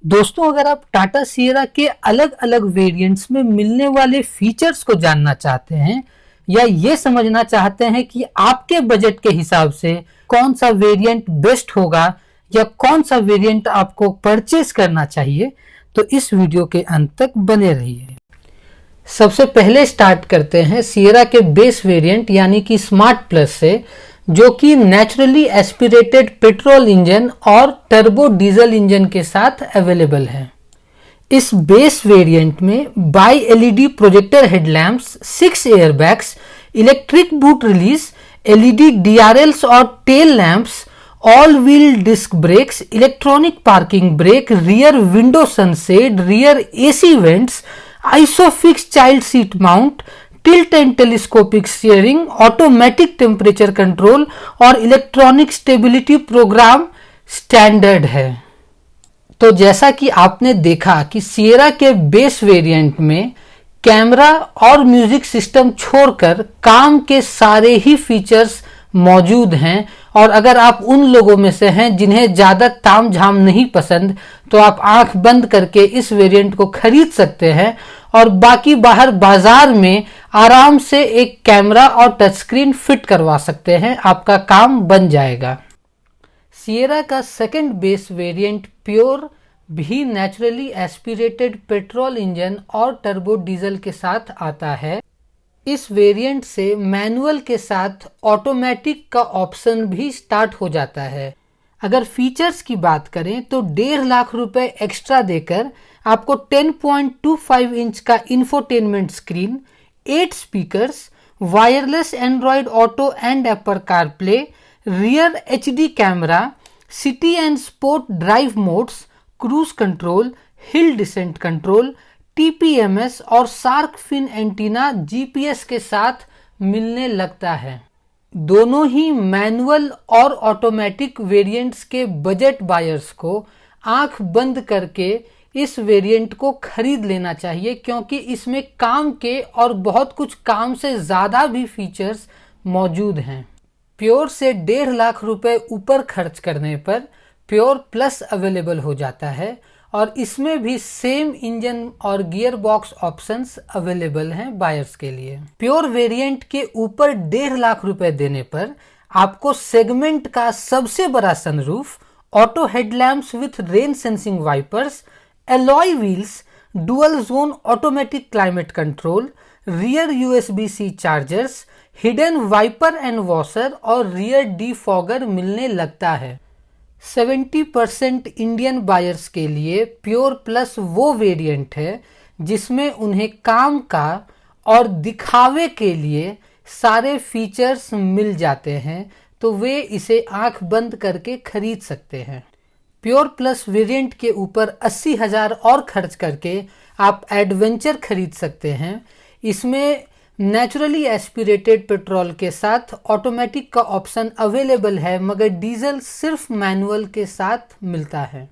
दोस्तों, अगर आप टाटा सिएरा के अलग अलग वेरिएंट्स में मिलने वाले फीचर्स को जानना चाहते हैं या ये समझना चाहते हैं कि आपके बजट के हिसाब से कौन सा वेरिएंट बेस्ट होगा या कौन सा वेरिएंट आपको परचेज करना चाहिए, तो इस वीडियो के अंत तक बने रहिए। सबसे पहले स्टार्ट करते हैं सिएरा के बेस वेरिएंट यानी कि स्मार्ट प्लस से, जो कि नेचुरली एस्पिरेटेड पेट्रोल इंजन और टर्बो डीजल इंजन के साथ अवेलेबल है। इस बेस वेरिएंट में bi LED projector headlamps, 6 airbags, electric boot release, LED DRLs और tail lamps, all wheel disc brakes, electronic parking brake, rear window sunshade, rear AC vents, isofix child seat mount, tilt and telescopic steering, automatic temperature control और electronic stability program standard है। तो जैसा कि आपने देखा कि Sierra के base variant में कैमरा और म्यूजिक सिस्टम छोड़कर काम के सारे ही फीचर्स मौजूद हैं, और अगर आप उन लोगों में से हैं जिन्हें ज़्यादा तामझाम नहीं पसंद, तो आप आंख बंद करके इस वेरिएंट को खरीद सकते हैं और बाकी बाहर बाजार में आराम से एक कैमरा और टच स्क्रीन फिट करवा सकते हैं, आपका काम बन जाएगा। सिएरा का सेकंड बेस वेरिएंट प्योर भी नेचुरली एस्पिरेटेड पेट्रोल इंजन और टर्बो डीजल के साथ आता है। इस वेरिएंट से मैनुअल के साथ ऑटोमेटिक का ऑप्शन भी स्टार्ट हो जाता है। अगर फीचर्स की बात करें तो 1.5 लाख रुपए एक्स्ट्रा देकर आपको 10.25 इंच का infotainment screen, 8 speakers, wireless Android auto and Apple CarPlay, rear HD camera, city and sport drive modes, cruise control, hill descent control, TPMS और शार्क फिन एंटीना जीपीएस के साथ मिलने लगता है। दोनों ही मैनुअल और ऑटोमेटिक वेरिएंट्स के बजट बायर्स को आंख बंद करके इस वेरिएंट को खरीद लेना चाहिए, क्योंकि इसमें काम के और बहुत कुछ काम से ज़्यादा भी फीचर्स मौजूद हैं। प्योर से 1.5 लाख रुपए ऊपर खर्च करने पर प्योर प्लस अवेलेबल हो जाता है, और इसमें भी सेम इंजन और गियर बॉक्स ऑप्शंस अवेलेबल हैं बायर्स के लिए। प्योर वेरिएंट के ऊपर 1.5 लाख रुपए देने पर आपको सेगमेंट का सबसे बड़ा sunroof, auto headlamps with rain sensing wipers, alloy wheels, dual zone automatic climate control, rear USB C chargers, hidden wiper and washer और रियर डीफॉगर मिलने लगता है। 70% इंडियन बायर्स के लिए प्योर प्लस वो वेरिएंट है जिसमें उन्हें काम का और दिखावे के लिए सारे फीचर्स मिल जाते हैं, तो वे इसे आंख बंद करके खरीद सकते हैं। प्योर प्लस वेरिएंट के ऊपर 80,000 और खर्च करके आप एडवेंचर खरीद सकते हैं। इसमें नेचुरली एस्पिरेटेड पेट्रोल के साथ ऑटोमेटिक का ऑप्शन अवेलेबल है, मगर डीजल सिर्फ मैनुअल के साथ मिलता है।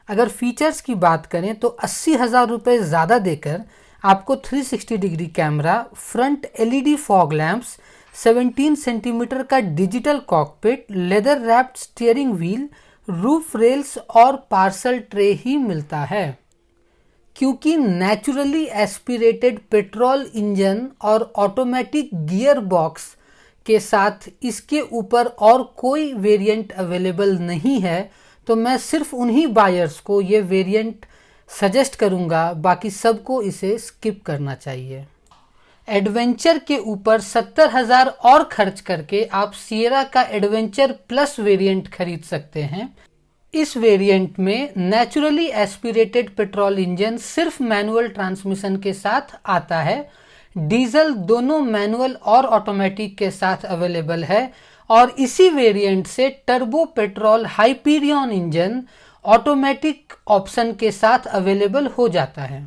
अगर फीचर्स की बात करें तो 80,000 रुपये ज़्यादा देकर आपको 360 degree camera, front LED fog lamps, 17 centimetre का digital cockpit, leather wrapped steering wheel, roof rails और पार्सल ट्रे ही मिलता है। क्योंकि नेचुरली एस्पिरेटेड पेट्रोल इंजन और ऑटोमेटिक गियर बॉक्स के साथ इसके ऊपर और कोई वेरिएंट अवेलेबल नहीं है, तो मैं सिर्फ उन्हीं बायर्स को ये वेरिएंट सजेस्ट करूंगा, बाकी सबको इसे स्किप करना चाहिए। एडवेंचर के ऊपर 70,000 और खर्च करके आप सिएरा का एडवेंचर प्लस वेरिएंट खरीद सकते हैं। इस वेरिएंट में नेचुरली एस्पिरेटेड पेट्रोल इंजन सिर्फ मैनुअल ट्रांसमिशन के साथ आता है। डीजल दोनों मैनुअल और ऑटोमेटिक के साथ अवेलेबल है, और इसी वेरिएंट से turbo petrol Hyperion engine automatic option के साथ अवेलेबल हो जाता है।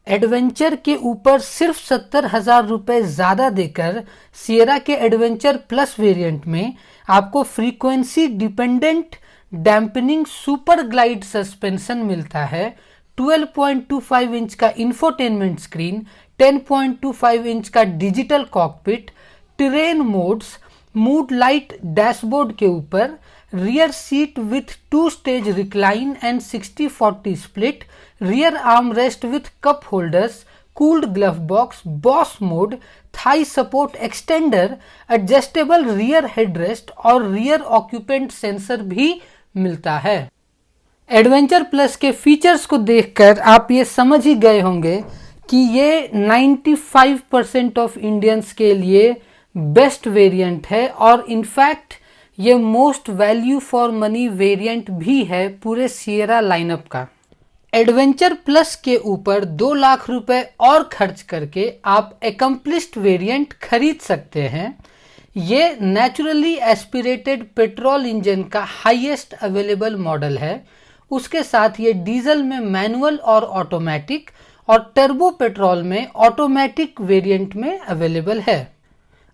एडवेंचर के ऊपर सिर्फ 70,000 रुपये ज़्यादा देकर सिएरा के एडवेंचर प्लस वेरिएंट में आपको frequency dependent dampening super glide suspension मिलता है, 12.25 इंच का इंफोटेनमेंट स्क्रीन, 10.25 इंच का digital cockpit, terrain modes, mood light dashboard के ऊपर, rear seat with 2-stage recline and 60-40 split, rear armrest with cup holders, cooled glove box, boss mode, thigh support extender, adjustable rear headrest और rear occupant sensor भी मिलता है। Adventure plus के features को देखकर आप ये समझ ही गए होंगे कि ये 95% ऑफ इंडियंस के लिए बेस्ट वेरिएंट है और इनफैक्ट ये most value for money variant भी है पूरे सिएरा लाइनअप का। एडवेंचर प्लस के ऊपर 2 लाख रुपए और खर्च करके आप एकम्प्लिश्ड वेरिएंट खरीद सकते हैं। ये नेचुरली एस्पिरेटेड पेट्रोल इंजन का हाईएस्ट अवेलेबल मॉडल है। उसके साथ ये डीजल में मैनुअल और ऑटोमेटिक और टर्बो पेट्रोल में ऑटोमेटिक वेरिएंट में अवेलेबल है।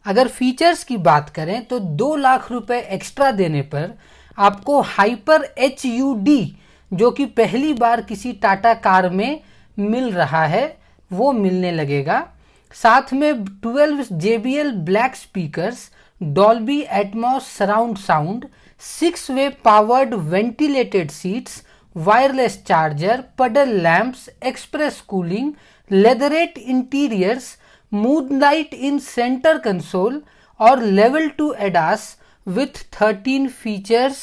अगर फीचर्स की बात करें तो 2 लाख रुपए एक्स्ट्रा देने पर आपको हाइपर HUD जो कि पहली बार किसी टाटा कार में मिल रहा है वो मिलने लगेगा। साथ में 12 JBL black speakers, Dolby Atmos surround sound, 6-वे powered ventilated seats, wireless charger, puddle lamps, express cooling, leatherette interiors, moonlight in centre console और लेवल 2 ADAS विथ 13 फीचर्स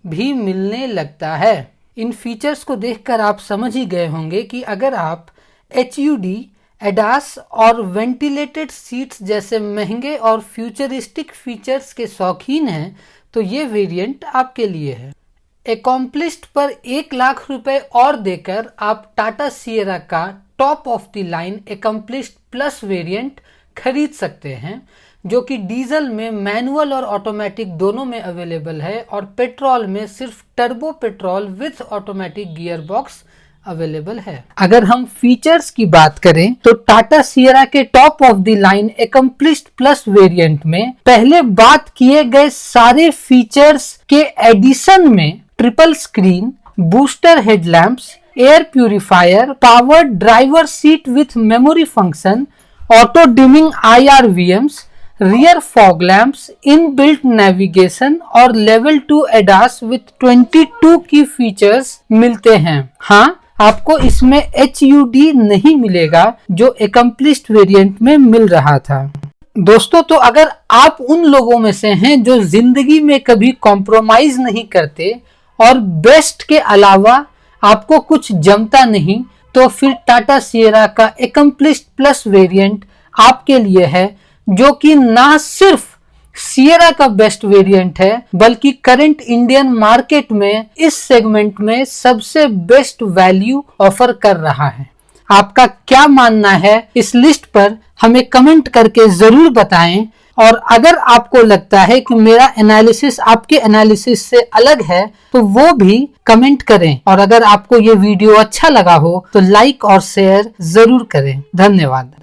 भी मिलने लगता है। इन फीचर्स को देखकर आप समझ ही गए होंगे कि अगर आप HUD, ADAS और वेंटिलेटेड सीट्स जैसे महंगे और फ्यूचरिस्टिक फीचर्स के शौकीन हैं तो ये वेरिएंट आपके लिए है। एकम्प्लिश्ड पर 1 लाख रुपए और देकर आप टाटा सिएरा का top of the line accomplished plus variant खरीद सकते हैं जो कि डीजल में मैनुअल और ऑटोमेटिक दोनों में अवेलेबल है और पेट्रोल में सिर्फ turbo petrol with automatic gear box available है। अगर हम फीचर्स की बात करें तो टाटा सिएरा के top of the line accomplished plus variant में पहले बात किए गए सारे फीचर्स के एडिशन में triple screen, booster headlamps, air purifier, powered driver seat with memory function, auto dimming IRVMs, rear fog lamps, inbuilt navigation और लेवल 2 ADAS विथ 22 की फीचर्स मिलते हैं। हाँ, आपको इसमें HUD नहीं मिलेगा जो एकम्प्लिश्ड वेरिएंट में मिल रहा था। दोस्तों, तो अगर आप उन लोगों में से हैं जो जिंदगी में कभी कॉम्प्रोमाइज नहीं करते और बेस्ट के अलावा आपको कुछ जमता नहीं, तो फिर टाटा सिएरा का एकम्प्लिश्ड प्लस वेरिएंट आपके लिए है जो कि ना सिर्फ सिएरा का बेस्ट वेरिएंट है बल्कि करंट इंडियन मार्केट में इस सेगमेंट में सबसे बेस्ट वैल्यू ऑफर कर रहा है। आपका क्या मानना है इस लिस्ट पर हमें कमेंट करके जरूर बताएं और अगर आपको लगता है कि मेरा एनालिसिस आपके एनालिसिस से अलग है तो वो भी कमेंट करें और अगर आपको ये वीडियो अच्छा लगा हो तो लाइक और शेयर जरूर करें। धन्यवाद।